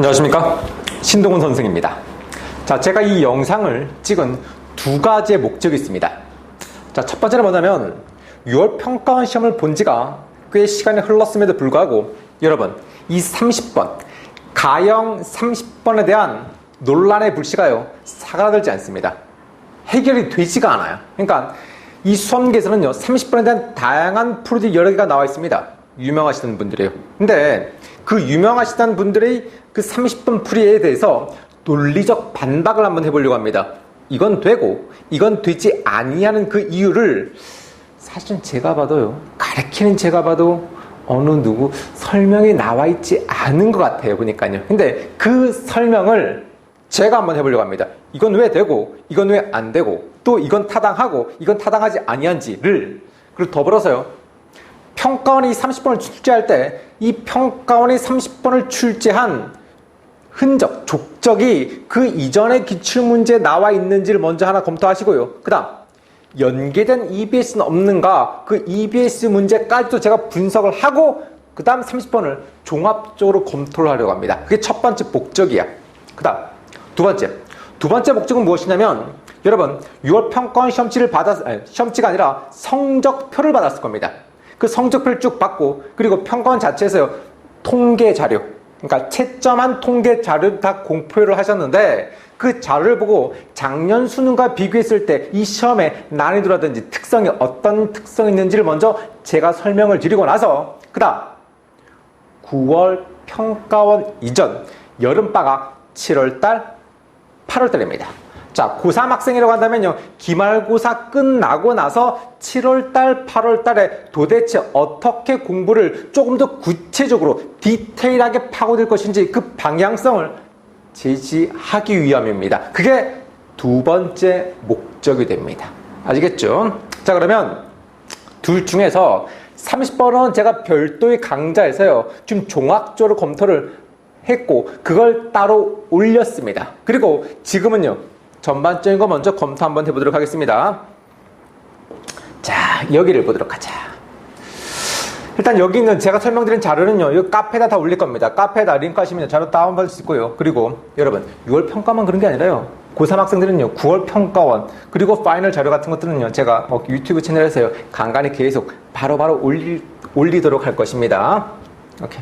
안녕하십니까, 신동훈 선생입니다. 자, 제가 이 영상을 찍은 두 가지의 목적이 있습니다. 자, 첫 번째는 뭐냐면 6월 평가원 시험을 본 지가 꽤 시간이 흘렀음에도 불구하고 여러분, 이 30번 가형 30번에 대한 논란의 불씨가요 사그라들지 않습니다. 해결이 되지가 않아요. 그러니까 이 수험계에서는요 30번에 대한 다양한 프로들이 여러 개가 나와 있습니다. 유명하시던 분들이에요. 근데 그 유명하시던 분들의 그 30번 풀이에 대해서 논리적 반박을 한번 해보려고 합니다. 이건 되고 이건 되지 아니하는 그 이유를 사실은 제가 봐도요, 가르치는 제가 봐도 어느 누구 설명이 나와 있지 않은 것 같아요, 보니까요. 근데 그 설명을 제가 한번 해보려고 합니다. 이건 왜 되고 이건 왜 안 되고 또 이건 타당하고 이건 타당하지 아니한지를, 그리고 더불어서요, 평가원이 30번을 출제할 때 이 평가원이 30번을 출제한 흔적, 족적이 그 이전의 기출문제에 나와 있는지를 먼저 하나 검토하시고요. 그 다음 연계된 EBS는 없는가, 그 EBS 문제까지도 제가 분석을 하고 그 다음 30번을 종합적으로 검토를 하려고 합니다. 그게 첫 번째 목적이야. 그 다음 두 번째 목적은 무엇이냐면, 여러분 6월 평가원 시험지가 아니라 성적표를 받았을 겁니다. 그 성적표를 쭉 받고, 그리고 평가원 자체에서요 통계 자료, 그러니까 채점한 통계 자료를 다 공표를 하셨는데, 그 자료를 보고 작년 수능과 비교했을 때 이 시험의 난이도라든지 특성이 어떤 특성이 있는지를 먼저 제가 설명을 드리고 나서, 그 다음 9월 평가원 이전 여름방학 7월달 8월달입니다. 자, 고3 학생이라고 한다면요, 기말고사 끝나고 나서 7월달, 8월달에 도대체 어떻게 공부를 조금 더 구체적으로 디테일하게 파고들 것인지 그 방향성을 제시하기 위함입니다. 그게 두 번째 목적이 됩니다. 아시겠죠? 자, 그러면 둘 중에서 30번은 제가 별도의 강좌에서요 좀 종합적으로 검토를 했고 그걸 따로 올렸습니다. 그리고 지금은요 전반적인 거 먼저 검토 한번 해보도록 하겠습니다. 자, 여기를 보도록 하자. 일단 여기 있는 제가 설명드린 자료는요, 이 카페에다 다 올릴 겁니다. 카페에다 링크 하시면 자료 다운받을 수 있고요. 그리고 여러분 6월 평가만 그런 게 아니라요, 고3 학생들은요 9월 평가원 그리고 파이널 자료 같은 것들은요 제가 유튜브 채널에서요 간간히 계속 바로바로 올리도록 할 것입니다. 오케이.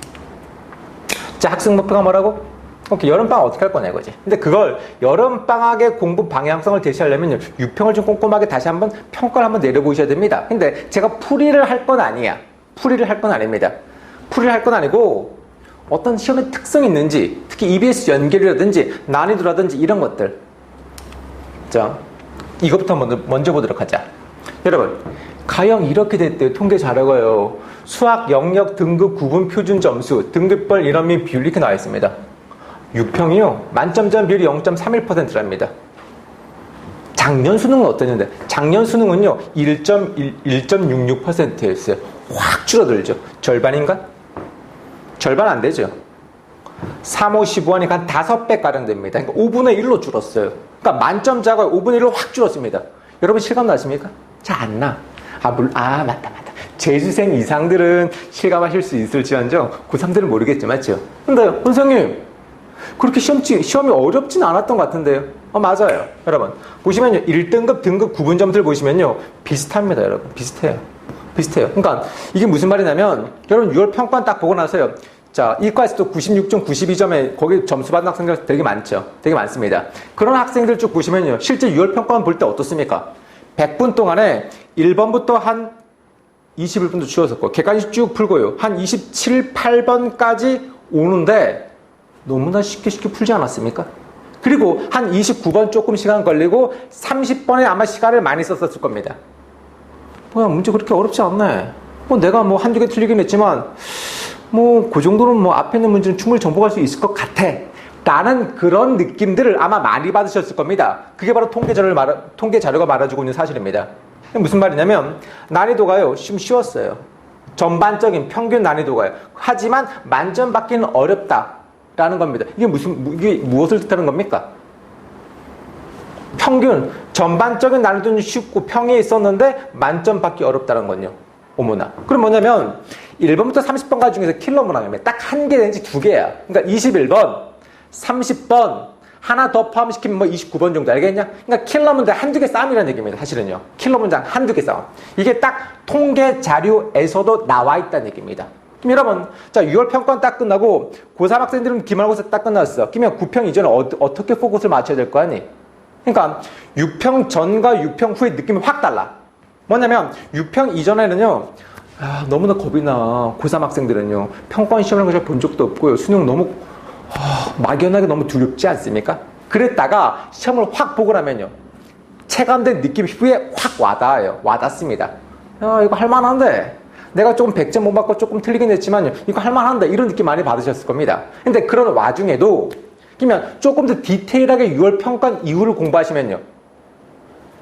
자, 학생 목표가 뭐라고? 오케이, 여름방학 어떻게 할 거냐 이거지. 근데 그걸 여름방학의 공부 방향성을 제시하려면 유평을 좀 꼼꼼하게 다시 한번 평가를 한번 내려보셔야 됩니다. 근데 제가 풀이를 할 건 아니야. 풀이를 할 건 아닙니다. 풀이를 할 건 아니고 어떤 시험의 특성이 있는지, 특히 EBS 연결이라든지 난이도라든지 이런 것들. 자, 이것부터 먼저 보도록 하자. 여러분, 가형 이렇게 됐대요. 통계 자료가요. 수학 영역 등급 구분 표준 점수 등급별 인원 및 비율 이렇게 나와 있습니다. 6평이요 만점점 비율이 0.31%랍니다. 작년 수능은 어땠는데? 작년 수능은요 1.66%였어요. 확 줄어들죠. 절반인가? 절반 안 되죠. 3, 5, 15하니까 한 5배가량 됩니다. 그러니까 5분의 1로 줄었어요. 그러니까 만점 자가 5분의 1로 확 줄었습니다. 여러분 실감 나십니까? 잘 안 나. 맞다. 재수생 이상들은 실감하실 수 있을지언정 고3들은 모르겠죠. 맞죠? 근데 선생님 그렇게 시험이 어렵진 않았던 것 같은데요. 맞아요. 여러분 보시면요 1등급 등급 구분 점수를 보시면요 비슷합니다. 여러분 비슷해요. 그러니까 이게 무슨 말이냐면, 여러분 6월 평가원 딱 보고 나서요, 자, 이과에서도 96점, 92점에 거기 점수 받는 학생들 되게 많죠. 되게 많습니다. 그런 학생들 쭉 보시면요, 실제 6월 평가원 볼 때 어떻습니까? 100분 동안에 1번부터 한 21분도 주었었고 객관식 쭉 풀고요, 한 27, 8번까지 오는데 너무나 쉽게 풀지 않았습니까? 그리고 한 29번 조금 시간 걸리고 30번에 아마 시간을 많이 썼을 겁니다. 뭐야, 문제 그렇게 어렵지 않네. 내가 한두 개 틀리긴 했지만 그 정도는 앞에 있는 문제는 충분히 정복할 수 있을 것 같아 라는 그런 느낌들을 아마 많이 받으셨을 겁니다. 그게 바로 통계 자료가 말해주고 있는 사실입니다. 무슨 말이냐면, 난이도가요 좀 쉬웠어요. 전반적인 평균 난이도가요. 하지만 만점 받기는 어렵다라는 겁니다. 이게 무엇을 뜻하는 겁니까? 평균 전반적인 난이도는 쉽고 평이 있었는데 만점 받기 어렵다는 건요. 어머나. 그럼 뭐냐면 1번부터 30번까지 중에서 킬러 문항이면 딱 한 개 내지 두 개야. 그러니까 21번 30번, 하나 더 포함시키면 뭐 29번 정도 알겠냐? 그러니까 킬러 문제 한두 개 싸움이라는 얘기입니다. 사실은요. 킬러 문장 한두 개 싸움. 이게 딱 통계 자료에서도 나와 있다는 얘기입니다. 그럼 여러분, 자, 6월 평가는 딱 끝나고 고3 학생들은 기말고사 딱 끝났어. 그러면 9평 이전에 어떻게 포커스를 맞춰야 될 거 아니? 그러니까 6평 전과 6평 후의 느낌이 확 달라. 뭐냐면 6평 이전에는요. 너무나 겁이 나. 고3 학생들은요. 평가원 시험을 본 적도 없고요. 수능 너무 막연하게 너무 두렵지 않습니까? 그랬다가 시험을 확 보고 나면요. 체감된 느낌 후에 확 와닿아요. 와닿습니다. 이거 할만한데. 내가 조금 100점 못 받고 조금 틀리긴 했지만요. 이거 할만한데. 이런 느낌 많이 받으셨을 겁니다. 근데 그런 와중에도 그러면 조금 더 디테일하게 6월 평가 이후를 공부하시면요.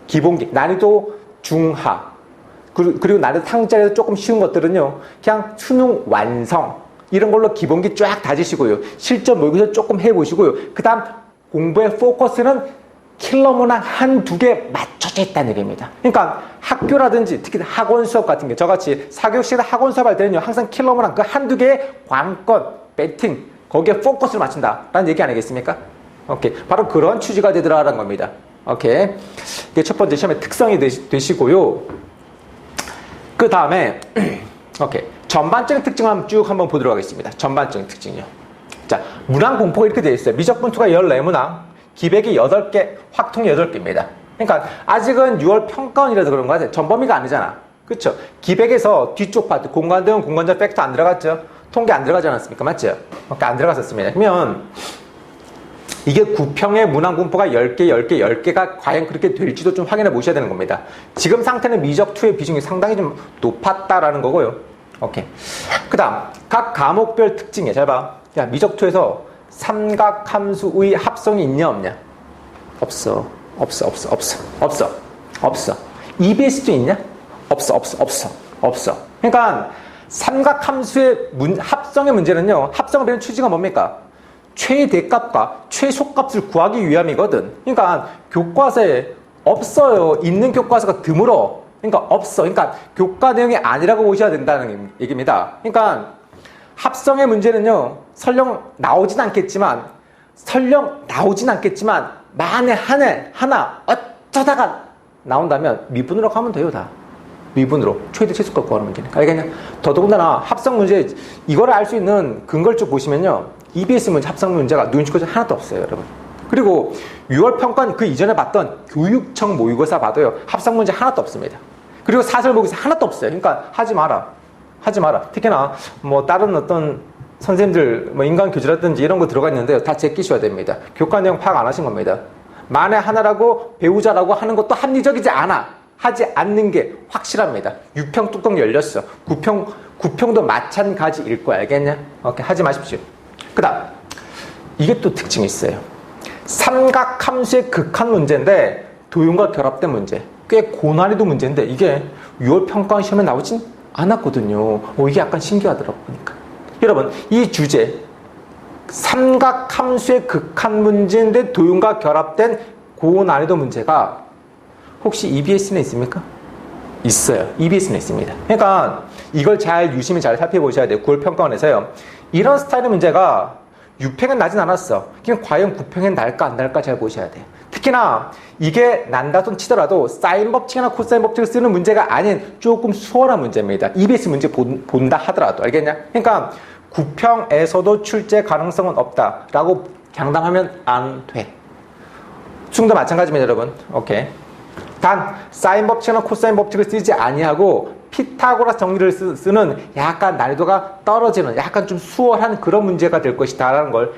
기본기, 난이도 중하, 그리고 난이도 상자에서 조금 쉬운 것들은요. 그냥 수능 완성 이런 걸로 기본기 쫙 다지시고요. 실전 모의고사 조금 해보시고요. 그 다음 공부의 포커스는 킬러 문항 한두 개 맞춰져 있다는 얘기입니다. 그러니까 학교라든지 특히 학원 수업 같은 게 저같이 사교육시간 학원 수업 할 때는요. 항상 킬러 문항 그 한두 개의 관건, 배팅 거기에 포커스를 맞춘다라는 얘기 아니겠습니까? 오케이. 바로 그런 취지가 되더라라는 겁니다. 오케이. 이게 첫 번째 시험의 특성이 되시고요. 그 다음에 오케이. 전반적인 특징을 한번 보도록 하겠습니다. 전반적인 특징이요. 자, 문항 분포가 이렇게 되어 있어요. 미적분투가 14문항, 기백이 8개, 확통이 8개입니다. 그러니까 아직은 6월 평가원이라서 그런 거 같아요. 전범위가 아니잖아. 그렇죠? 기백에서 뒤쪽 파트, 공간대응, 공간적 팩터 안 들어갔죠? 통계 안 들어가지 않았습니까? 맞죠? 안 들어갔었습니다. 그러면 이게 9평의 문항 분포가 10개, 10개, 10개가 과연 그렇게 될지도 좀 확인해 보셔야 되는 겁니다. 지금 상태는 미적2의 비중이 상당히 좀 높았다라는 거고요. 오케이. 그 다음, 각 과목별 특징이야. 잘 봐. 야, 미적2에서 삼각함수의 합성이 있냐, 없냐? 없어. EBS도 있냐? 없어. 그러니까 삼각함수의 합성의 문제는요. 합성을 배운 취지가 뭡니까? 최대값과 최소값을 구하기 위함이거든. 그러니까 교과서에 없어요. 있는 교과서가 드물어. 그러니까 없어. 그러니까 교과 내용이 아니라고 보셔야 된다는 얘기입니다. 그러니까 합성의 문제는요. 설령 나오진 않겠지만 만에 하나 어쩌다가 나온다면 미분으로 가면 돼요. 다. 미분으로 최대 최소값 구하는 문제니까. 알겠냐? 더더군다나 합성 문제 이거를 알 수 있는 근거를 쭉 보시면요. EBS 문제 합성 문제가 눈치껏 하나도 없어요, 여러분. 그리고 6월 평가는 그 이전에 봤던 교육청 모의고사 봐도요. 합성 문제 하나도 없습니다. 그리고 사설 모의고사 하나도 없어요. 그러니까 하지 마라. 특히나 뭐 다른 어떤 선생님들 뭐 인간 교재라든지 이런 거 들어가 있는데요. 다 제끼셔야 됩니다. 교과 내용 파악 안 하신 겁니다. 만에 하나라고 배우자라고 하는 것도 합리적이지 않아. 하지 않는 게 확실합니다. 6평 뚜껑 열렸어. 9평도 마찬가지일 거야. 알겠냐? 오케이. 하지 마십시오. 그 다음, 이게 또 특징이 있어요. 삼각함수의 극한 문제인데 도형과 결합된 문제. 꽤 고난이도 문제인데 이게 6월 평가 시험에 나오진 않았거든요. 이게 약간 신기하더라고 보니까. 여러분, 이 주제 삼각함수의 극한 문제인데 도형과 결합된 고난이도 문제가 혹시 EBS는 있습니까? 있어요. EBS는 있습니다. 그러니까 이걸 유심히 잘 살펴보셔야 돼요. 9월 평가원에서요. 이런 스타일의 문제가 6평엔 나진 않았어. 그럼 과연 9평엔 날까 안 날까 잘 보셔야 돼요. 특히나 이게 난다 손 치더라도 사인 법칙이나 코사인 법칙을 쓰는 문제가 아닌 조금 수월한 문제입니다. EBS 문제 본다 하더라도. 알겠냐? 그러니까 9평에서도 출제 가능성은 없다라고 장담하면 안 돼. 수능도 마찬가지입니다, 여러분. 오케이. 단 사인 법칙이나 코사인 법칙을 쓰지 아니하고 피타고라스 정리를 쓰는 약간 난이도가 떨어지는 약간 좀 수월한 그런 문제가 될 것이다 라는 걸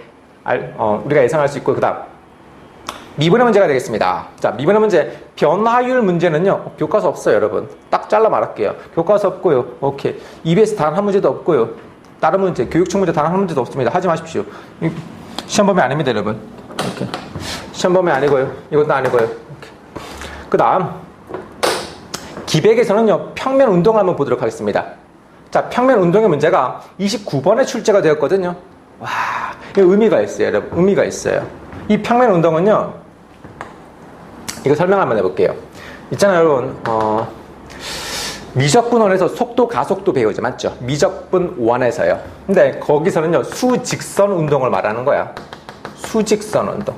우리가 예상할 수 있고, 그 다음 미분의 문제가 되겠습니다. 자, 미분의 문제 변화율 문제는요 교과서 없어요. 여러분 딱 잘라 말할게요. 교과서 없고요. 오케이. EBS 단 한 문제도 없고요. 다른 문제 교육청 문제 단 한 문제도 없습니다. 하지 마십시오. 시험 범위 아닙니다, 여러분. 오케이. 시험 범위 아니고요. 이것도 아니고요. 그 다음 기백에서는요 평면 운동을 한번 보도록 하겠습니다. 자, 평면 운동의 문제가 29번에 출제가 되었거든요. 와, 이거 의미가 있어요, 여러분. 의미가 있어요. 이 평면 운동은요, 이거 설명 한번 해볼게요. 있잖아요, 여러분. 미적분 1에서 속도 가속도 배우죠, 맞죠? 미적분 1에서요. 근데 거기서는요 수직선 운동을 말하는 거야. 수직선 운동.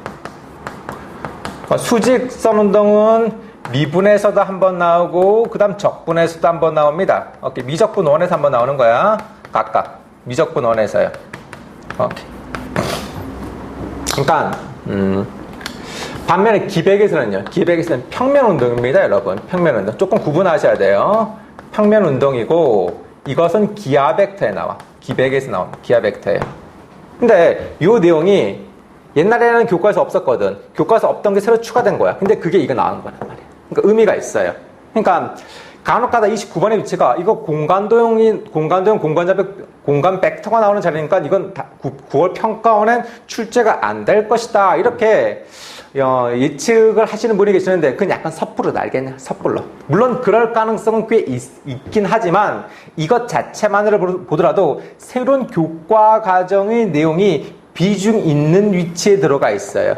수직선 운동은 미분에서도 한번 나오고 그 다음 적분에서도 한번 나옵니다. 오케이. 미적분 원에서 한번 나오는 거야. 각각 미적분 원에서요. 오케이. 그러니까 반면에 기백에서는 평면 운동입니다, 여러분. 평면 운동. 조금 구분하셔야 돼요. 평면 운동이고 이것은 기하 벡터에 나와. 기백에서 나옵니다. 기하 벡터에. 근데 이 내용이 옛날에는 교과에서 없었거든. 교과에서 없던 게 새로 추가된 거야. 근데 그게 이거 나온 거란 말이야. 그러니까 의미가 있어요. 그러니까 간혹가다 29번의 위치가 이거 공간 벡터가 나오는 자리니까 이건 9월 평가원엔 출제가 안 될 것이다. 이렇게 예측을 하시는 분이 계시는데 그건 약간 섣부르다. 알겠냐? 섣불러. 물론 그럴 가능성은 꽤 있긴 하지만 이것 자체만으로 보더라도 새로운 교과 과정의 내용이 비중 있는 위치에 들어가 있어요.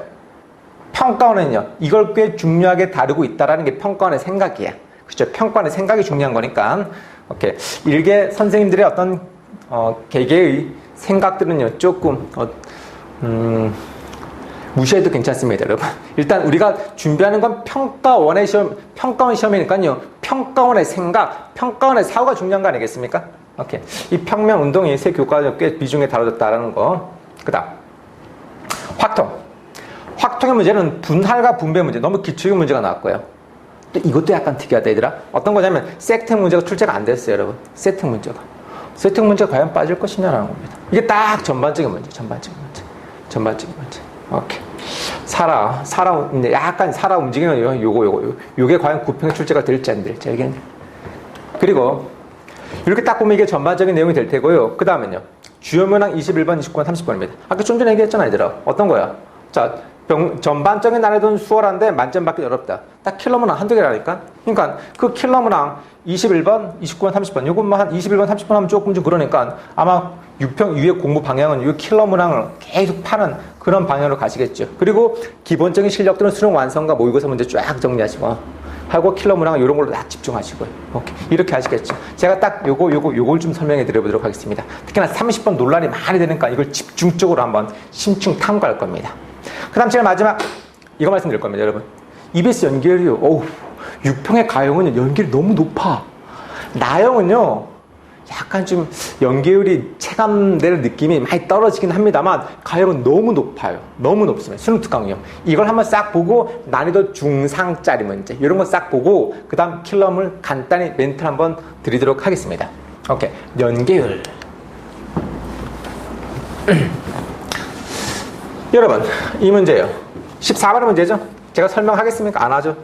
평가원은요, 이걸 꽤 중요하게 다루고 있다는 게 평가원의 생각이야. 그렇죠? 평가원의 생각이 중요한 거니까. 오케이. 일개 선생님들의 어떤 개개의 생각들은요, 조금 무시해도 괜찮습니다, 여러분. 일단 우리가 준비하는 건 평가원 시험이니까요, 평가원의 생각, 평가원의 사고가 중요한 거 아니겠습니까? 오케이. 이 평면 운동이 새 교과에 꽤 비중에 다뤄졌다는 거. 그 다음. 확통의 문제는 분할과 분배 문제, 너무 기초의 문제가 나왔고요. 또 이것도 약간 특이하다, 얘들아. 어떤 거냐면, 세택 문제가 출제가 안 됐어요, 여러분. 세택 문제가 과연 빠질 것이냐라는 겁니다. 이게 딱 전반적인 문제. 오케이. 약간 살아 움직이는 요게 과연 9평에 출제가 될지 안 될지, 알겠냐? 그리고, 이렇게 딱 보면 이게 전반적인 내용이 될 테고요. 그 다음은요. 주요 문항 21번, 29번, 30번입니다. 아까 좀 전에 얘기했잖아, 얘들아. 어떤 거야? 자, 전반적인 난이도는 수월한데 만점 받기 어렵다. 딱 킬러 문항 한두 개라니까? 그러니까 그 킬러 문항 21번, 29번, 30번. 요것만 한 21번, 30번 하면 조금 좀 그러니까 아마 6평 이후의 공부 방향은 이 킬러 문항을 계속 파는 그런 방향으로 가시겠죠. 그리고 기본적인 실력들은 수능 완성과 모의고사 문제 쫙 정리하시고 하고 킬러 문항 이런 걸로 딱 집중하시고요. 오케이. 이렇게 하시겠죠. 제가 딱 요걸 좀 설명해 드려보도록 하겠습니다. 특히나 30번 논란이 많이 되니까 이걸 집중적으로 한번 심층 탐구할 겁니다. 그 다음 제일 마지막 이거 말씀드릴 겁니다, 여러분. EBS 연결이요. 6평의 가형은 연결이 너무 높아. 나형은요, 약간 좀 연계율이 체감될 느낌이 많이 떨어지긴 합니다만 가형은 너무 높아요. 너무 높습니다. 수능 특강이요. 이걸 한번 싹 보고 난이도 중상짜리 문제 이런 거 싹 보고 그 다음 킬럼을 간단히 멘트 한번 드리도록 하겠습니다. 오케이. 연계율. 여러분, 이 문제예요. 14번의 문제죠? 제가 설명하겠습니까? 안 하죠?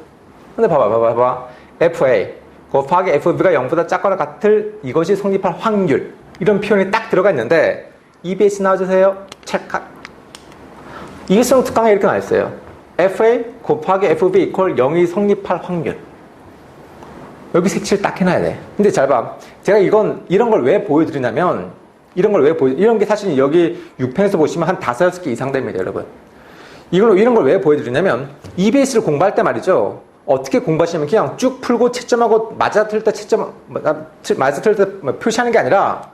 근데 봐봐. FA 곱하기 FB가 0보다 작거나 같을 이것이 성립할 확률. 이런 표현이 딱 들어가 있는데 EBS 나와주세요. 찰칵. 이게 수능 특강에 이렇게 나와있어요. FA 곱하기 FB 이퀄 0이 성립할 확률. 여기 색칠 딱 해놔야 돼. 근데 잘 봐. 제가 이런 걸 왜 보여드리냐면 이런 게 사실 여기 6편에서 보시면 한 5-6개 이상 됩니다, 여러분. 이런 걸 왜 보여드리냐면, EBS를 공부할 때 말이죠. 어떻게 공부하시냐면 그냥 쭉 풀고 채점하고 맞아틀 때 표시하는 게 아니라,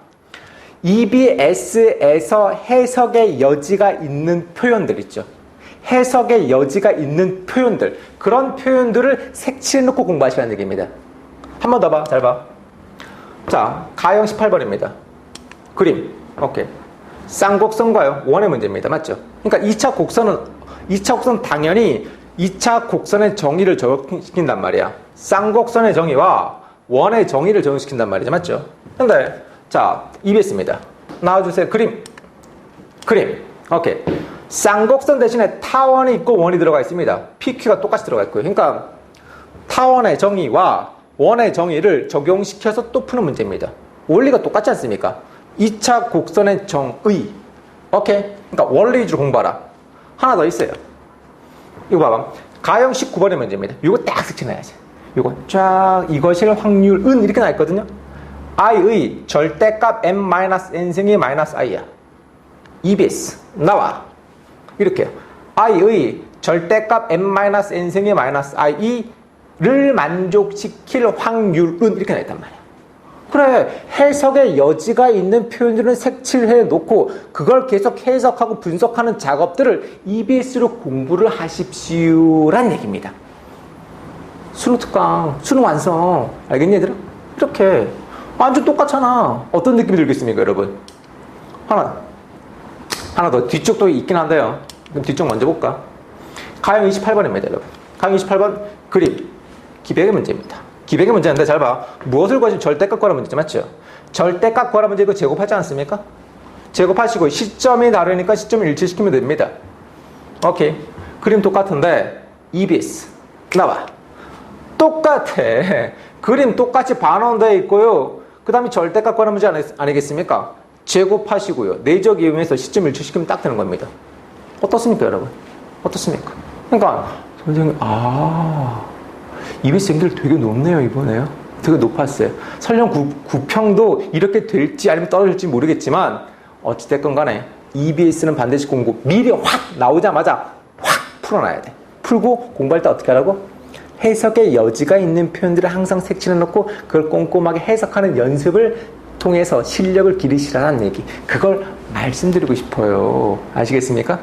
EBS에서 해석의 여지가 있는 표현들 있죠. 해석의 여지가 있는 표현들. 그런 표현들을 색칠해놓고 공부하시라는 얘기입니다. 한 번 더 봐. 잘 봐. 자, 가형 18번입니다. 그림. 오케이. 쌍곡선과요. 원의 문제입니다. 맞죠? 그러니까 2차 곡선은 당연히 2차 곡선의 정의를 적용시킨단 말이야. 쌍곡선의 정의와 원의 정의를 적용시킨단 말이죠. 맞죠? 근데, 자, EBS입니다. 나와주세요. 그림. 오케이. 쌍곡선 대신에 타원이 있고 원이 들어가 있습니다. PQ가 똑같이 들어가 있고요. 그러니까, 타원의 정의와 원의 정의를 적용시켜서 또 푸는 문제입니다. 원리가 똑같지 않습니까? 2차 곡선의 정의. 오케이? 그러니까 원리 위주로 공부하라. 하나 더 있어요. 이거 봐봐. 가형 19번의 문제입니다. 이거 딱 색칠해야지. 이거 쫙 이것일 확률은 이렇게 나있거든요. i의 절대값 m-n승의 -i야. EBS 나와. 이렇게요. i의 절대값 m-n승의 -i를 만족시킬 확률은 이렇게 나있단 말이야. 그래, 해석의 여지가 있는 표현들은 색칠해 놓고 그걸 계속 해석하고 분석하는 작업들을 EBS로 공부를 하십시오란 얘기입니다. 수능 특강, 수능 완성. 알겠니 얘들아? 이렇게 완전 똑같잖아. 어떤 느낌이 들겠습니까 여러분? 하나 더. 뒤쪽도 있긴 한데요. 그럼 뒤쪽 먼저 볼까? 가형 28번입니다 여러분. 가형 28번 그림 기백의 문제입니다. 기백의 문제인데 잘 봐. 무엇을 구하시면 절대값 구하라 문제죠. 맞죠? 절대값 구하라 문제 이거 제곱하지 않습니까? 제곱하시고 시점이 다르니까 시점을 일치시키면 됩니다. 오케이. 그림 똑같은데 EBS 나와. 똑같아. 그림 똑같이 반원되어 있고요. 그 다음에 절대값 구하라 문제 아니겠습니까? 제곱하시고요. 내적 이용해서 시점을 일치시키면 딱 되는 겁니다. 어떻습니까 여러분? 어떻습니까? 그러니까 선생님 EBS 연결 되게 높네요 이번에요. 되게 높았어요. 설령 9평도 이렇게 될지 아니면 떨어질지 모르겠지만 어찌됐건 간에 EBS는 반드시 공부 미리 확 나오자마자 확 풀어놔야 돼. 풀고 공부할 때 어떻게 하라고? 해석의 여지가 있는 표현들을 항상 색칠해 놓고 그걸 꼼꼼하게 해석하는 연습을 통해서 실력을 기르시라는 얘기. 그걸 말씀드리고 싶어요. 아시겠습니까?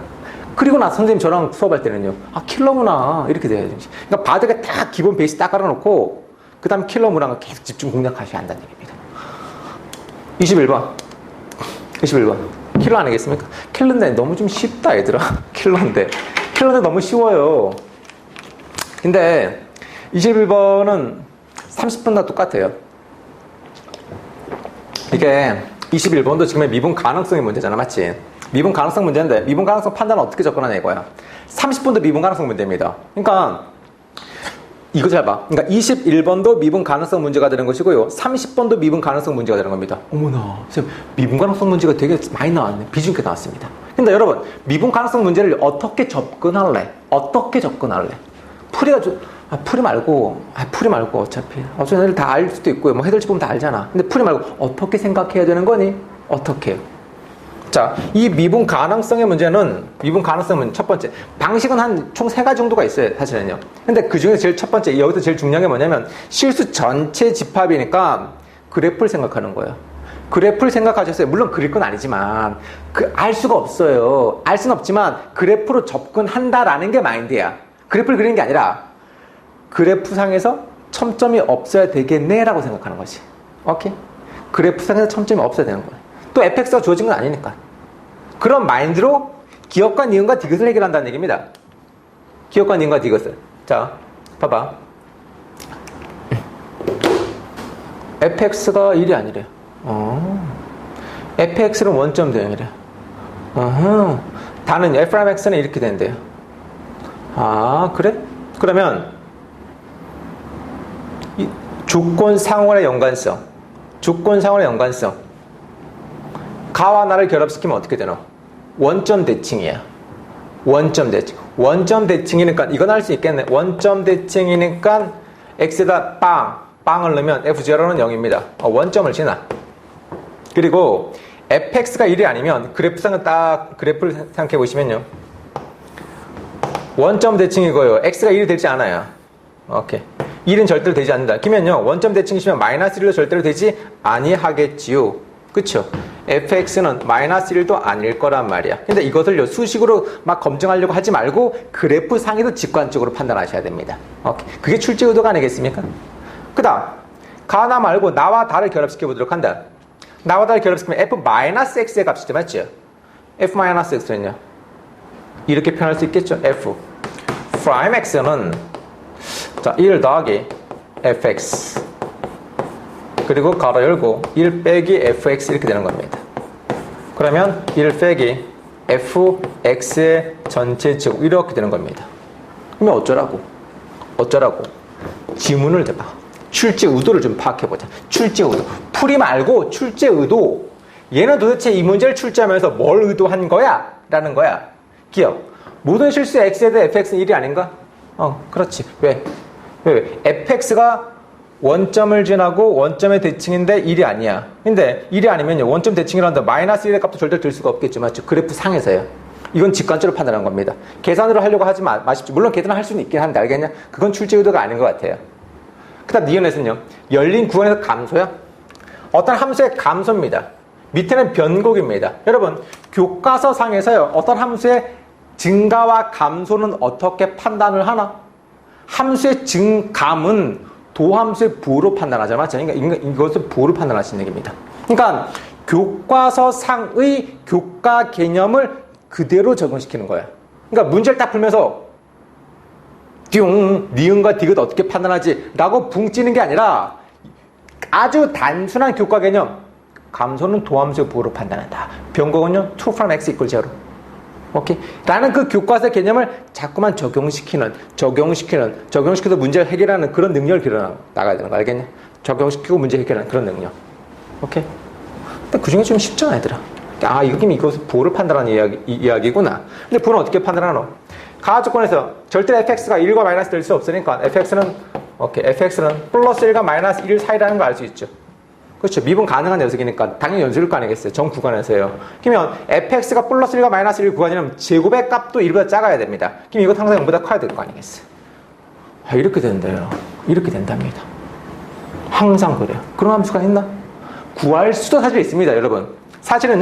그리고 나 선생님 저랑 수업할 때는요. 킬러문화 이렇게 돼야 되지. 그러니까 바닥에 딱 기본 베이스 딱 깔아놓고 그 다음 킬러문화가 계속 집중 공략하셔야 한다는 얘기입니다. 21번 킬러 아니겠습니까? 킬러인데 너무 좀 쉽다 얘들아. 킬러인데 너무 쉬워요. 근데 21번은 30분 다 똑같아요. 이게 21번도 지금의 미분 가능성의 문제잖아. 맞지? 미분 가능성 문제인데 미분 가능성 판단은 어떻게 접근하냐 이거야. 30번도 미분 가능성 문제입니다. 그러니까 이거 잘 봐. 그러니까 21번도 미분 가능성 문제가 되는 것이고요. 30번도 미분 가능성 문제가 되는 겁니다. 어머나, 선생님 미분 가능성 문제가 되게 많이 나왔네. 비중 있게 나왔습니다. 근데 여러분 미분 가능성 문제를 어떻게 접근할래? 풀이 말고 어차피 애들 다 알 수도 있고요. 뭐 해설지 보면 다 알잖아. 근데 풀이 말고 어떻게 생각해야 되는 거니? 어떻게? 자, 이 미분 가능성의 문제는 첫 번째 방식은 한 총 3가지 정도가 있어요. 사실은요. 근데 그 중에 제일 첫 번째 여기서 제일 중요한 게 뭐냐면 실수 전체 집합이니까 그래프를 생각하는 거예요. 그래프를 생각하셨어요. 물론 그릴 건 아니지만 알 수가 없어요. 알 수는 없지만 그래프로 접근한다라는 게 마인드야. 그래프를 그리는 게 아니라 그래프상에서 첨점이 없어야 되겠네라고 생각하는 거지. 오케이? 그래프상에서 첨점이 없어야 되는 거야. 또 fx가 주어진 건 아니니까. 그런 마인드로 기억과 니은과 디귿을 해결한다는 얘기입니다. 기억과 니은과 디귿을. 자, 봐봐. fx가 1이 아니래. fx는 원점 대응이래. 다는 f'x는 이렇게 된대요. 그래? 그러면 이 조건 상호의 연관성. 가와 나를 결합시키면 어떻게 되노? 원점 대칭이야. 원점 대칭이니까 이건 할 수 있겠네. 원점 대칭이니까 x에다 빵을 넣으면 f0는 0입니다. 원점을 지나. 그리고 fx가 1이 아니면 그래프상은 딱 그래프를 생각해 보시면요. 원점 대칭이고요. x가 1이 되지 않아요. 오케이. 1은 절대로 되지 않는다. 그러면요. 원점 대칭이시면 마이너스 1도 절대로 되지 아니하겠지요. 그쵸? fx는 마이너스 1도 아닐 거란 말이야. 근데 이것을요, 수식으로 막 검증하려고 하지 말고 그래프 상에서 직관적으로 판단하셔야 됩니다. 오케이. 그게 출제 의도가 아니겠습니까? 그 다음, 가나 말고 나와 다를 결합시켜 보도록 한다. 나와 다를 결합시키면 f-x의 값이죠. 맞죠? f-x는요. 이렇게 표현할 수 있겠죠? f 프라임 x는 자, 1 더하기 fx 그리고 가로 열고 1 빼기 fx 이렇게 되는 겁니다. 그러면 1 빼기 fx의 전체 제곱 이렇게 되는 겁니다. 그러면 어쩌라고? 지문을 대봐. 출제 의도를 좀 파악해보자. 출제 의도. 풀이 말고 출제 의도. 얘는 도대체 이 문제를 출제하면서 뭘 의도한 거야? 라는 거야. 기억. 모든 실수 x에 대해 fx는 1이 아닌가? 그렇지. 왜? fx가 원점을 지나고 원점의 대칭인데 1이 아니야. 근데 1이 아니면요. 원점 대칭이라는데 마이너스 1의 값도 절대 될 수가 없겠죠. 맞죠? 그래프 상에서요. 이건 직관적으로 판단하는 겁니다. 계산으로 하려고 하지 마십시오. 물론 계산을 할 수는 있긴 한데 알겠냐? 그건 출제 의도가 아닌 것 같아요. 그 다음 니은에서는요. 열린 구간에서 감소야? 어떤 함수의 감소입니다. 밑에는 변곡입니다. 여러분, 교과서상에서요, 어떤 함수의 증가와 감소는 어떻게 판단을 하나? 함수의 증감은 도함수의 부호로 판단하죠. 맞죠? 그러니까 이것을 부호로 판단하시는 얘기입니다. 그러니까 교과서상의 교과 개념을 그대로 적용시키는 거예요. 그러니까 문제를 딱 풀면서 띵, 니은과 디귿 어떻게 판단하지? 라고 붕 찌는 게 아니라 아주 단순한 교과 개념. 감소는 도함수의 부호로 판단한다. 변곡은요, 2 from x equal 0. 오케이? 라는 그 교과서 개념을 자꾸만 적용시켜서 문제를 해결하는 그런 능력을 길러 나가야 되는 거 알겠냐? 적용시키고 문제 해결하는 그런 능력. 오케이? 근데 그 중에 좀 쉽잖아, 얘들아. 아, 이것을 부호를 판단하는 이야기구나. 근데 부호는 어떻게 판단하노? 가조건에서 절대 fx가 1과 마이너스 될 수 없으니까 fx는 플러스 1과 마이너스 1 사이라는 걸 알 수 있죠. 그렇죠. 미분 가능한 녀석이니까 당연히 연수일 거 아니겠어요. 정 구간에서요. 그러면 fx가 플러스 1과 마이너스 1 구간이면 제곱의 값도 1보다 작아야 됩니다. 그럼 이것 항상 0보다 커야 될 거 아니겠어요. 아, 이렇게 된대요. 이렇게 된답니다. 항상 그래요. 그런 함수가 있나? 구할 수도 사실 있습니다, 여러분. 사실은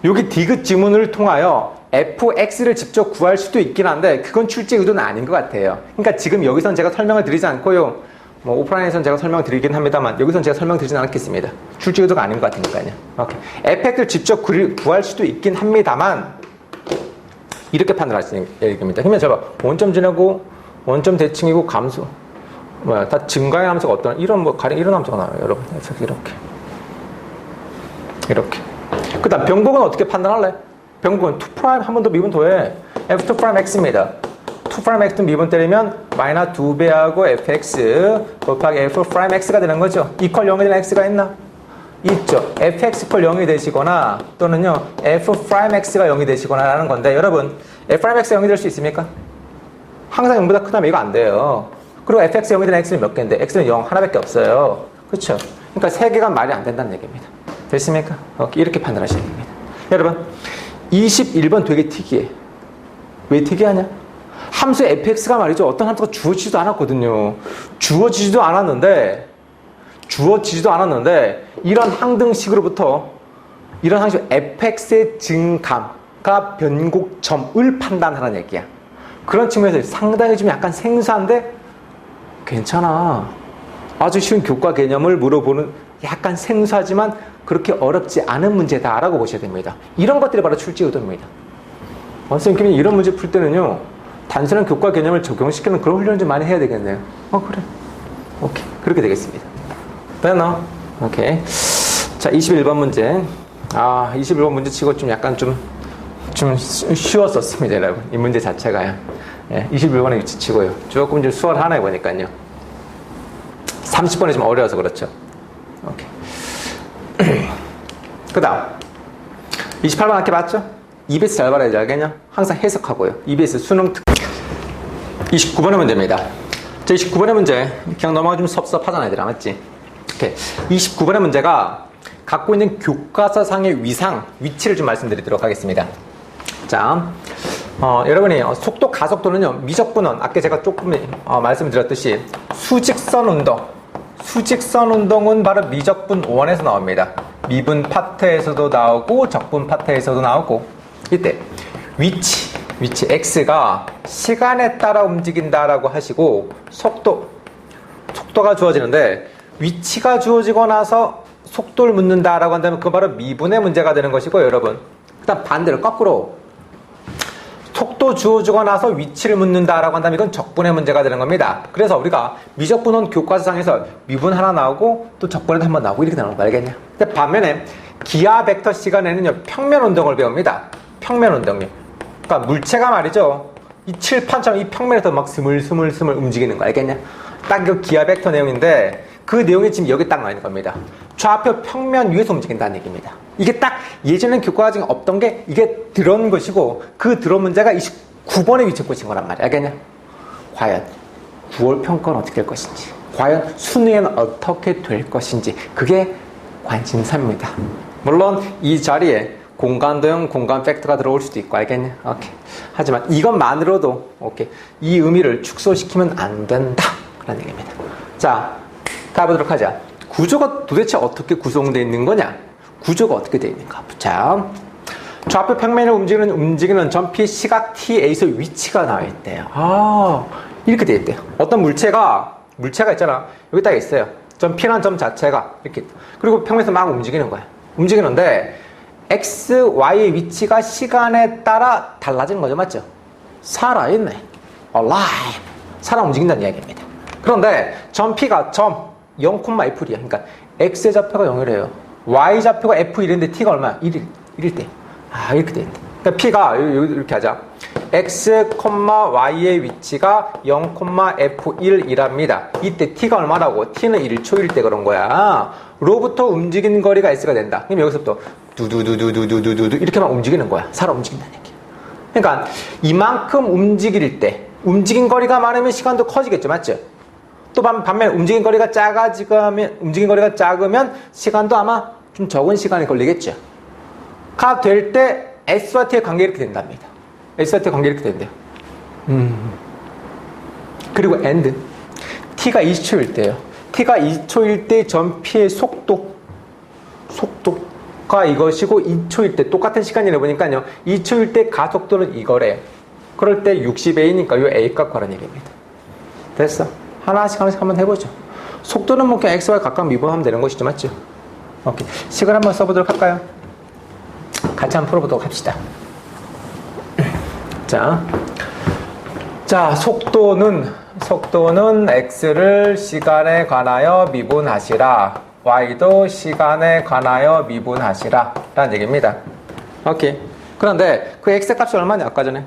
여기 디귿 지문을 통하여 fx를 직접 구할 수도 있긴 한데 그건 출제 의도는 아닌 것 같아요. 그러니까 지금 여기선 제가 설명을 드리지 않고요. 뭐 오프라인에서는 제가 설명드리긴 합니다만 여기서는 제가 설명드리진 않겠습니다. 출제 의도가 아닌 것 같으니까요. 오케이. fx를 직접 구할 수도 있긴 합니다만 이렇게 판단하시는 얘기입니다. 그러면 제가 원점 지나고 원점 대칭이고 감소 다 증가의 함수가 어떤 이런 가령 이런 함수가 나와요, 여러분. 이렇게. 그다음 변곡은 어떻게 판단할래? 변곡은 2' 한 번 더 미분 더해. f2'x입니다. 2'x 미분 때리면 마이너스 2배하고 fx 곱하기 f'x가 되는 거죠. 이퀄 0이 되는 x가 있나? 있죠. fx 퀄 0이 되시거나 또는요 f'x가 0이 되시거나 라는 건데 여러분 f'x가 0이 될 수 있습니까? 항상 0보다 크다면 이거 안 돼요. 그리고 fx 0이 되는 x는 몇 개인데 x는 0 하나밖에 없어요. 그렇죠? 그러니까 3개가 말이 안 된다는 얘기입니다. 됐습니까? 이렇게 판단하시는 겁니다. 여러분 21번 되게 특이해. 왜 특이하냐? 함수 fx가 말이죠. 어떤 함수가 주어지지도 않았거든요. 주어지지도 않았는데 이런 항등식으로부터 이런 항식 fx의 증감과 변곡점을 판단하라는 얘기야. 그런 측면에서 상당히 좀 약간 생소한데 괜찮아. 아주 쉬운 교과 개념을 물어보는 약간 생소하지만 그렇게 어렵지 않은 문제다라고 보셔야 됩니다. 이런 것들이 바로 출제 의도입니다. 선생님, 이런 문제 풀 때는요, 단순한 교과 개념을 적용시키는 그런 훈련을 좀 많이 해야 되겠네요. 그래. 오케이. 그렇게 되겠습니다. 됐나? 오케이. 자, 21번 문제. 21번 문제 치고 좀 약간 좀 쉬웠었습니다, 여러분. 이 문제 자체가요. 21번에 위치 치고요. 조금 좀 수월하네 보니까요. 30번이 좀 어려워서 그렇죠. 오케이. 그 다음 28번 학기 봤죠? EBS 잘 봐야지 알겠냐? 항상 해석하고요. EBS 수능 29번의 문제입니다. 자, 29번의 문제 그냥 넘어가 좀 섭섭하잖아 얘들아, 맞지? 오케이. 29번의 문제가 갖고 있는 교과서상의 위치를 좀 말씀드리도록 하겠습니다. 자, 여러분이 속도 가속도는요 미적분원 아까 제가 조금 말씀을 드렸듯이 수직선 운동은 바로 미적분 5원에서 나옵니다. 미분 파트에서도 나오고 적분 파트에서도 나오고 이때 위치 x가 시간에 따라 움직인다라고 하시고 속도가 주어지는데 위치가 주어지고 나서 속도를 묻는다라고 한다면 그건 바로 미분의 문제가 되는 것이고 여러분 그다음 반대로 거꾸로 속도 주어주고 나서 위치를 묻는다라고 한다면 이건 적분의 문제가 되는 겁니다. 그래서 우리가 미적분원 교과서상에서 미분 하나 나오고 또 적분에도 한번 나오고 이렇게 나오는 거 알겠냐? 근데 반면에 기하 벡터 시간에는요 평면 운동을 배웁니다. 평면 운동요. 그러니까 물체가 말이죠. 이 칠판처럼 이 평면에서 막 스물스물 움직이는 거 알겠냐? 딱 그 기하 벡터 내용인데 그 내용이 지금 여기 딱 나와 있는 겁니다. 좌표 평면 위에서 움직인다는 얘기입니다. 이게 딱 예전엔 교과가 지금 없던 게 이게 드러운 것이고 그 드러운 문제가 29번에 위치해 꽂힌 거란 말이야. 알겠냐? 과연 9월 평가는 어떻게 될 것인지 과연 수능에는 어떻게 될 것인지 그게 관심사입니다. 물론 이 자리에 공간도형, 공간 팩터가 들어올 수도 있고 알겠냐? 오케이. 하지만 이것만으로도 오케이. 이 의미를 축소시키면 안 된다 라는 얘기입니다. 자, 가보도록 하자. 구조가 도대체 어떻게 구성되어 있는 거냐? 구조가 어떻게 되어 있는가 보자. 좌표 평면을 움직이는 점피 시각 TA에서 위치가 나와 있대요. 이렇게 되어 있대요. 어떤 물체가 있잖아. 여기 딱 있어요. 점 P라는 점 자체가 이렇게. 그리고 평면에서 막 움직이는 거야. 움직이는데 X, Y의 위치가 시간에 따라 달라지는 거죠. 맞죠? 살아있네. alive. 살아 움직인다는 이야기입니다. 그런데 점 P가 점 0,F이야. 그러니까 X의 좌표가 0이래요. Y 좌표가 F1인데 T가 얼마야? 1일 때. 이렇게 돼 있네. 그러니까 P가 이렇게 하자. X, Y의 위치가 0,F1이랍니다. 이때 T가 얼마라고? T는 1초일 때 그런 거야. 로부터 움직이는 거리가 S가 된다. 그럼 여기서부터 두두두두두두두두 이렇게 막 움직이는 거야. 살아 움직인다는 얘기야. 그러니까 이만큼 움직일 때 움직인 거리가 많으면 시간도 커지겠죠. 맞죠? 또 반면 움직인 거리가 작으면 시간도 아마 좀 적은 시간이 걸리겠죠. 가 될 때 S와 T의 관계 이렇게 된답니다. S와 T의 관계 이렇게 된대요. 그리고 and T가 20초일 때요. T가 2초일 때 점 P의 속도가 이것이고 2초일 때 똑같은 시간이라 보니까요. 2초일 때 가속도는 이거래요. 그럴 때 60A니까 요 A 값 구하라는 얘기입니다. 됐어? 하나씩 한번 해보죠. 속도는 뭐 그냥 X와 각각 미분하면 되는 것이죠. 맞죠? 오케이. 식을 한번 써보도록 할까요? 같이 한번 풀어보도록 합시다. 자, 속도는 X를 시간에 관하여 미분하시라. Y도 시간에 관하여 미분하시라. 라는 얘기입니다. 오케이. 그런데 그 X의 값이 얼마냐? 아까 전에.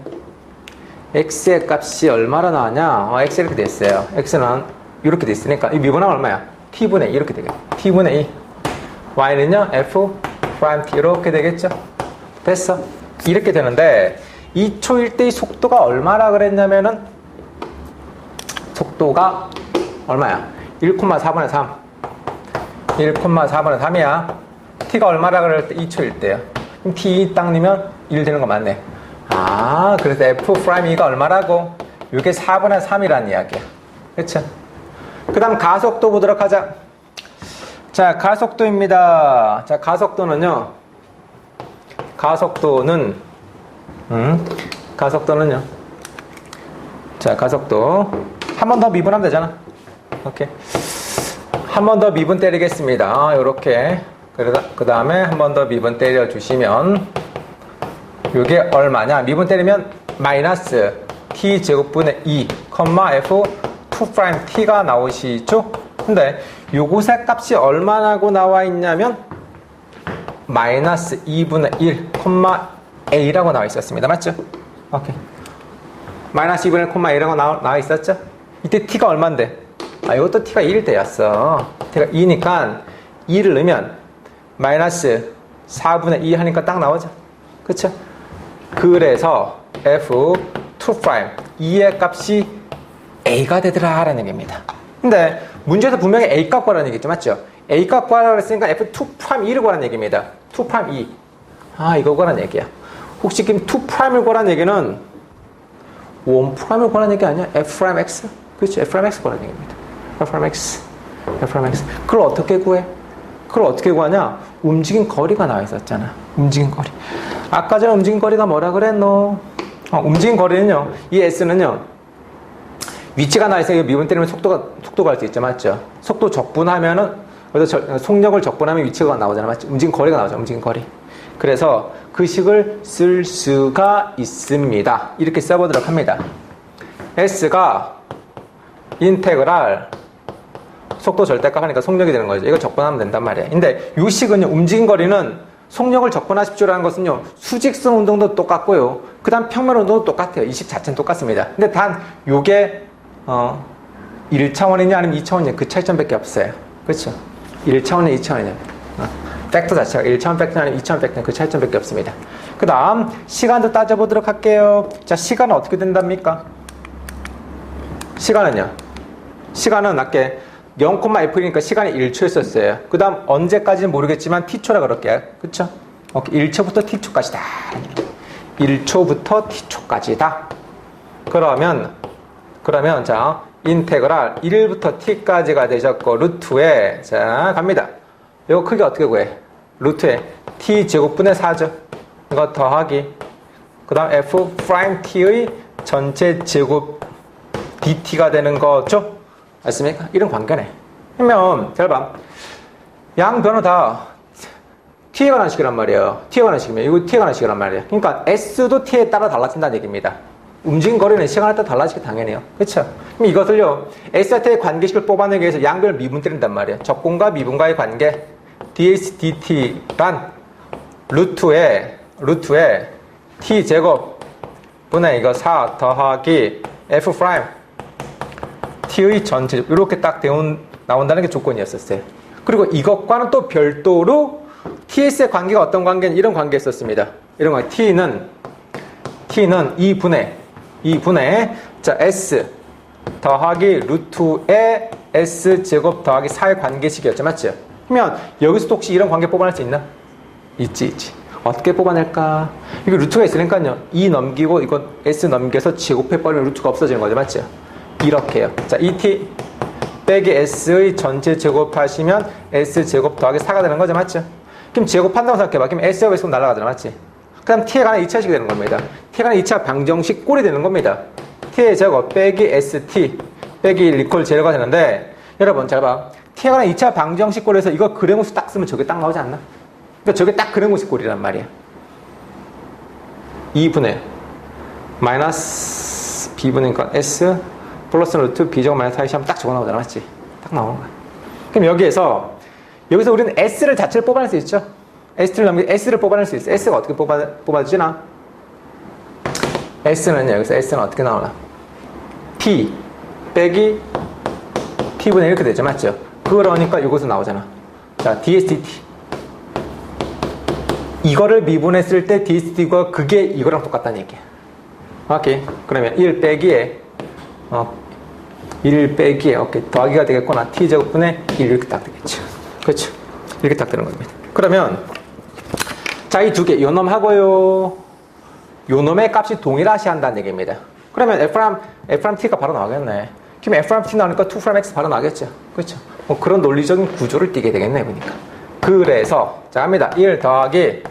X의 값이 얼마나 나왔냐? X 이렇게 됐어요. X는 이렇게 됐으니까 이 미분하면 얼마야? T분의 2 이렇게 되겠죠. T분의 2. Y는요? F 프라임 T 이렇게 되겠죠. 됐어. 이렇게 되는데 2초일 때의 속도가 얼마라 그랬냐면은 속도가 얼마야? 1,4분의 3. 1,4분의 3이야. T가 얼마라 그럴 때 2초일 때요. 그럼 T 딱 넣으면 1 되는 거 맞네. 그래서 F 프라임 E가 얼마라고? 이게 4분의 3이라는 이야기야. 그쵸? 그 다음 가속도 보도록 하자. 자, 가속도입니다. 자, 가속도는요. 자, 가속도. 한 번 더 미분하면 되잖아. 오케이. 한 번 더 미분 때리겠습니다. 요렇게. 그 다음에 한 번 더 미분 때려주시면, 요게 얼마냐? 미분 때리면, 마이너스 t제곱분의 2, f 2't가 나오시죠? 근데, 요것의 값이 얼마라고 나와 있냐면, 마이너스 2분의 1, a라고 나와 있었습니다. 맞죠? 오케이. 마이너스 2분의 1, a라고 나와 있었죠? 이때 t가 얼만데? 이것도 t가 1일 때였어. t가 2니까 2를 넣으면 마이너스 4분의 2 하니까 딱 나오죠? 그쵸? 그래서 f2', 2의 값이 a가 되더라 라는 얘기입니다. 근데 문제에서 분명히 a 값 구하라는 얘기죠. 맞죠? a 값 구하라고 했으니까 f2'2를 구하라는 얘기입니다. 2'2. 이거 구하라는 얘기야. 혹시 지금 2'을 구하라는 얘기는 1'을 구하라는 얘기 아니야? f'x? 그렇죠? f'x 구하라는 얘기입니다. f'x. 그걸 어떻게 구해? 그걸 어떻게 구하냐? 움직인 거리가 나와 있었잖아. 움직인 거리. 아까 전에 움직인 거리가 뭐라 그랬노? 움직인 거리는요. 이 s는요. 위치가 나와 있어요. 미분 때리면 속도가 할 수 있죠. 맞죠? 속도 적분하면은 그래서 속력을 적분하면 위치가 나오잖아. 맞죠? 움직인 거리가 나오죠. 움직인 거리. 그래서 그 식을 쓸 수가 있습니다. 이렇게 써보도록 합니다. s가 인테그랄 속도 절대값 하니까 속력이 되는 거죠. 이거 적분하면 된단 말이에요. 근데 이 식은요. 움직인 거리는 속력을 적분하십시오라는 것은요. 수직선 운동도 똑같고요. 그 다음 평면 운동도 똑같아요. 이 식 자체는 똑같습니다. 근데 단 요게 1차원이냐 아니면 2차원이냐 그 차이점밖에 없어요. 그렇죠? 1차원이냐 2차원이냐 팩터 자체가 1차원 팩터냐 아니면 2차원 팩터냐 그 차이점밖에 없습니다. 그 다음 시간도 따져보도록 할게요. 자, 시간은 어떻게 된답니까? 시간은 아까 0,F니까 시간이 1초였었어요. 그 다음 언제까지는 모르겠지만 T초라 그럴게요. 그쵸? 오케이. 1초부터 T초까지다. 1초부터 T초까지다. 그러면 자 인테그랄 1부터 t까지가 되셨고 루트에 자 갑니다. 이거 크기 어떻게 구해? 루트에 t제곱분의 4죠. 이거 더하기 그 다음 f 프라임 t의 전체 제곱 dt가 되는 거죠? 맞습니까? 이런 관계네. 그러면 잘 봐. 양 변호 다 t에 관한 식이란 말이에요. t에 관한 식이면 이거 t에 관한 식이란 말이에요. 그러니까 s도 t에 따라 달라진다는 얘기입니다. 움직임 거리는 시간에 따라 달라지기 당연해요. 그렇죠? 그럼 이것을요 s한테의 관계식을 뽑아내기 위해서 양변을 미분 때린단 말이에요. 적분과 미분과의 관계 ds dt란 루트에 t제곱 분의 이거 4 더하기 f 프라임 t의 전체 이렇게 딱 나온다는 게 조건이었었어요. 그리고 이것과는 또 별도로 ts의 관계가 어떤 관계는 이런 관계였었습니다. 이런 관계 t는 2분의 자 s 더하기 루트의 s제곱 더하기 4의 관계식이었죠. 맞죠? 그러면 여기서도 혹시 이런 관계 뽑아낼 수 있나? 있지. 어떻게 뽑아낼까? 이거 루트가 있으니까요 2 넘기고 이건 s 넘겨서 제곱해버리면 루트가 없어지는 거죠. 맞죠? 이렇게요. 자, et 빼기 s의 전체 제곱하시면 s제곱 더하기 4가 되는 거죠. 맞죠? 그럼 제곱한다고 생각해봐. 그럼 s하고 s가 날아가잖아. 맞지? 그 다음 t에 관한 2차식이 되는 겁니다. t에 관한 2차 방정식 꼴이 되는 겁니다. t의 제곱 빼기 st 빼기 1 이퀄 제로가 되는데 여러분 잘 봐. t에 관한 2차 방정식 꼴에서 이거 그래무수 딱 쓰면 저게 딱 나오지 않나? 그러니까 저게 딱 그래무수 꼴이란 말이야. 2분의 마이너스 b분이니까 s 플러스 루트 b제곱 마이너스 4이 하면 딱 저거 나오잖아. 맞지? 딱 나오는 거야. 그럼 여기서 우리는 s를 자체를 뽑아낼 수 있죠? s를 뽑아낼 수 있어. s가 어떻게 뽑아주나? s는요, 여기서 s는 어떻게 나오나? t 빼기 t분의 이렇게 되죠. 맞죠? 그러니까 이것은 나오잖아. 자, ds dt. 이거를 미분했을 때 ds dt가 그게 이거랑 똑같다는 얘기야. 오케이. 그러면 1 빼기에 오케이. 더하기가 되겠구나. t제곱분의 1 이렇게 딱 되겠죠. 그렇죠? 이렇게 딱 되는 겁니다. 그러면 자, 이 두 개, 요 놈하고요 요 놈의 값이 동일하시 한다는 얘기입니다. 그러면 F'T가 바로 나오겠네. 그럼 F'T 나오니까 2X 바로 나오겠죠. 그렇죠? 뭐 그런 논리적인 구조를 띠게 되겠네, 보니까. 그래서, 자, 갑니다. 1 더하기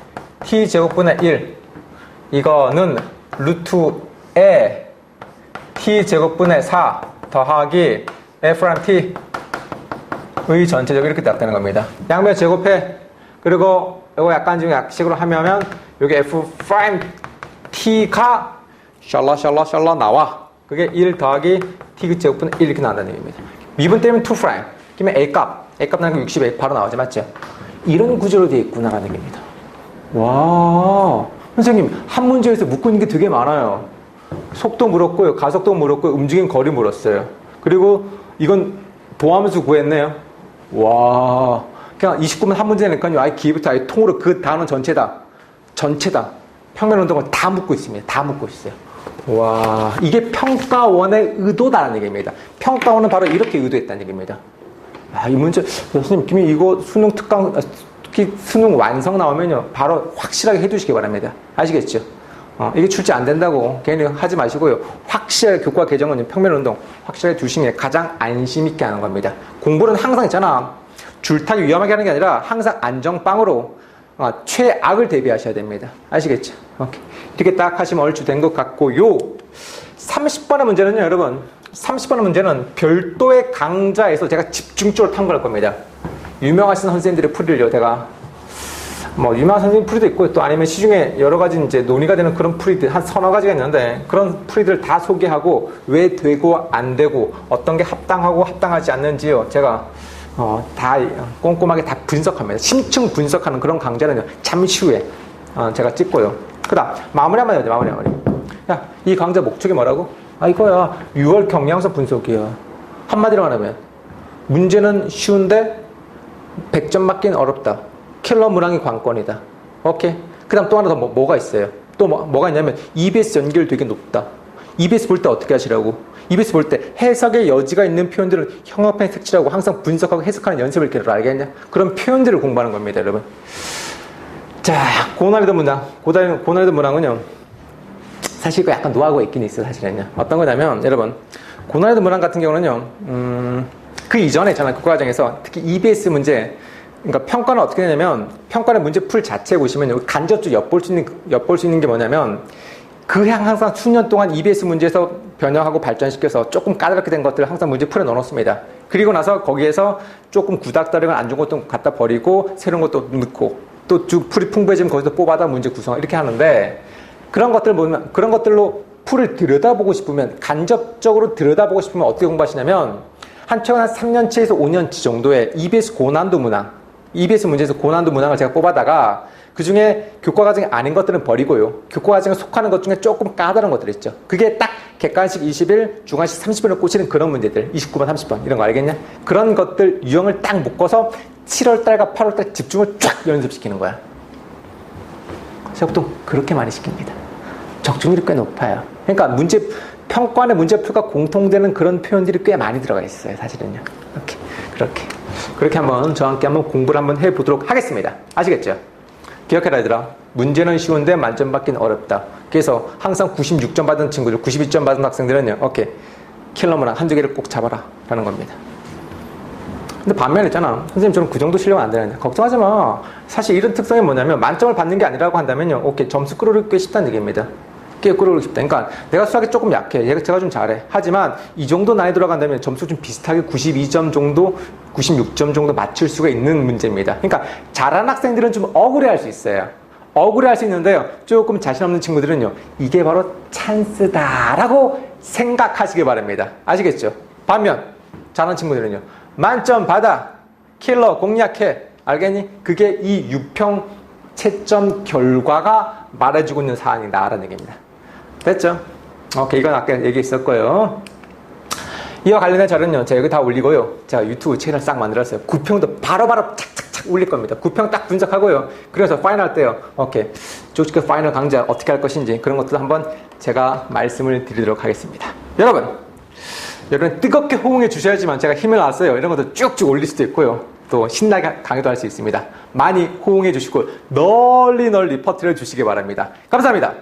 T제곱분의 1. 이거는 루트에 T제곱분의 4 더하기 F'T의 전체적 이렇게 딱 되는 겁니다. 양변 제곱해. 그리고 이거 약간 지금 약식으로 하면 여기 F'T가 샬라 나와. 그게 1 더하기 T 제곱분의 1 이렇게 나온다는 얘기입니다. 미분 때문에 2 프라임. 그러면 A값 나는 60 바로 나오죠. 맞죠? 이런 구조로 되어 있구나라는 얘기입니다. 와, 선생님 한 문제에서 묻고 있는 게 되게 많아요. 속도 물었고요, 가속도 물었고요, 움직임 거리 물었어요. 그리고 이건 도함수 구했네요. 와, 그냥 29분 한 문제 내니까요, 아예 기부터 아예 통으로 그 단어 전체다. 평면 운동을 다 묻고 있습니다. 다 묻고 있어요. 와, 이게 평가원의 의도다라는 얘기입니다. 평가원은 바로 이렇게 의도했다는 얘기입니다. 아, 이 문제, 선생님, 김이 이거 수능 특강, 특히 수능 완성 나오면요, 바로 확실하게 해두시기 바랍니다. 아시겠죠? 이게 출제 안 된다고 괜히 하지 마시고요. 확실하게 교과 개정은 평면 운동 확실하게 두시는 게 가장 안심 있게 하는 겁니다. 공부는 항상 있잖아. 줄타기 위험하게 하는 게 아니라 항상 안정빵으로 최악을 대비하셔야 됩니다. 아시겠죠? 오케이. 이렇게 딱 하시면 얼추 된 것 같고요. 30번의 문제는요, 여러분. 30번의 문제는 별도의 강좌에서 제가 집중적으로 탐구할 겁니다. 유명하신 선생님들의 풀이를요, 제가 유명한 선생님 풀이도 있고 또 아니면 시중에 여러 가지 이제 논의가 되는 그런 풀이들 한 서너 가지가 있는데 그런 풀이들을 다 소개하고 왜 되고 안 되고 어떤 게 합당하고 합당하지 않는지요, 제가 다 꼼꼼하게 다 분석합니다. 심층 분석하는 그런 강좌는요, 잠시 후에 제가 찍고요. 그 다음 마무리 한번 해야죠. 마무리. 야, 이 강좌 목적이 뭐라고? 이거야 6월 경량성 분석이야. 한마디로 말하면 문제는 쉬운데 100점 맞기는 어렵다. 킬러 문항이 관건이다. 오케이. 그 다음 또 하나 더 뭐가 있어요? 또 뭐가 있냐면 EBS 연결 되게 높다. EBS 볼 때 어떻게 하시라고? EBS 볼 때 해석의 여지가 있는 표현들을 형업행 색칠하고 항상 분석하고 해석하는 연습을 기르라. 알겠냐? 그런 표현들을 공부하는 겁니다, 여러분. 자, 고난이도 문항은요, 사실 이거 약간 노하우가 있긴 있어요, 사실은요. 어떤 거냐면, 여러분, 고난이도 문항 같은 경우는요, 그 이전에 저는 교과 과정에서 특히 EBS 문제, 그러니까 평가는 어떻게 되냐면, 평가의 문제 풀 자체에 보시면 여기 간접적으로 엿볼 수 있는 게 뭐냐면, 그 항상 수년 동안 EBS 문제에서 변형하고 발전시켜서 조금 까다롭게 된 것들을 항상 문제 풀에 넣어놓습니다. 그리고 나서 거기에서 조금 구닥다리건 안 좋은 것도 갖다 버리고, 새로운 것도 넣고, 또 풀이 풍부해지면 거기서 뽑아다 문제 구성, 이렇게 하는데, 그런 것들을 보면, 그런 것들로 풀을 들여다보고 싶으면, 간접적으로 들여다보고 싶으면 어떻게 공부하시냐면, 최근 한 3년치에서 5년치 정도의 EBS 고난도 문항, EBS 문제에서 고난도 문항을 제가 뽑아다가 그 중에 교과 과정이 아닌 것들은 버리고요. 교과 과정에 속하는 것 중에 조금 까다로운 것들 있죠. 그게 딱 객관식 20일, 주관식 30일을 꽂히는 그런 문제들, 29번, 30번 이런 거 알겠냐? 그런 것들 유형을 딱 묶어서 7월달과 8월달 집중을 쫙 연습시키는 거야. 제가 보통 그렇게 많이 시킵니다. 적중률이 꽤 높아요. 그러니까 평가안의 문제풀과 공통되는 그런 표현들이 꽤 많이 들어가 있어요. 사실은요. 그렇게 한번 저와 함께 한번 공부를 한번 해보도록 하겠습니다. 아시겠죠? 기억해라 얘들아. 문제는 쉬운데 만점 받기는 어렵다. 그래서 항상 96점 받은 친구들, 92점 받은 학생들은요. 킬러 문항 한두 개를 꼭 잡아라 라는 겁니다. 근데 반면에 있잖아. 선생님 저는 그 정도 실력은 안 되는데 걱정하지 마. 사실 이런 특성이 뭐냐면 만점을 받는 게 아니라고 한다면요. 점수 끌어올리기 꽤 쉽다는 얘기입니다. 꽤 끌어올리기 쉽다. 그러니까 내가 수학이 조금 약해. 제가 좀 잘해. 하지만 이 정도 난이도로 간다면 점수 좀 비슷하게 92점 정도, 96점 정도 맞출 수가 있는 문제입니다. 그러니까 잘하는 학생들은 좀 억울해할 수 있어요. 억울해할 수 있는데요. 조금 자신 없는 친구들은요. 이게 바로 찬스다라고 생각하시기 바랍니다. 아시겠죠? 반면 잘하는 친구들은요. 만점 받아. 킬러 공략해. 알겠니? 그게 이 유평 채점 결과가 말해주고 있는 사안이다라는 얘기입니다. 됐죠? 이건 아까 얘기했었고요. 이와 관련된 자료는요, 제가 여기 다 올리고요. 제가 유튜브 채널 싹 만들었어요. 구평도 바로바로 착착착 올릴 겁니다. 구평 딱 분석하고요. 그래서 파이널 때요. 조직교 파이널 강좌 어떻게 할 것인지 그런 것도 한번 제가 말씀을 드리도록 하겠습니다. 여러분 뜨겁게 호응해 주셔야지만 제가 힘을 놨어요. 이런 것도 쭉쭉 올릴 수도 있고요. 또 신나게 강의도 할 수 있습니다. 많이 호응해 주시고 널리 퍼뜨려 주시기 바랍니다. 감사합니다.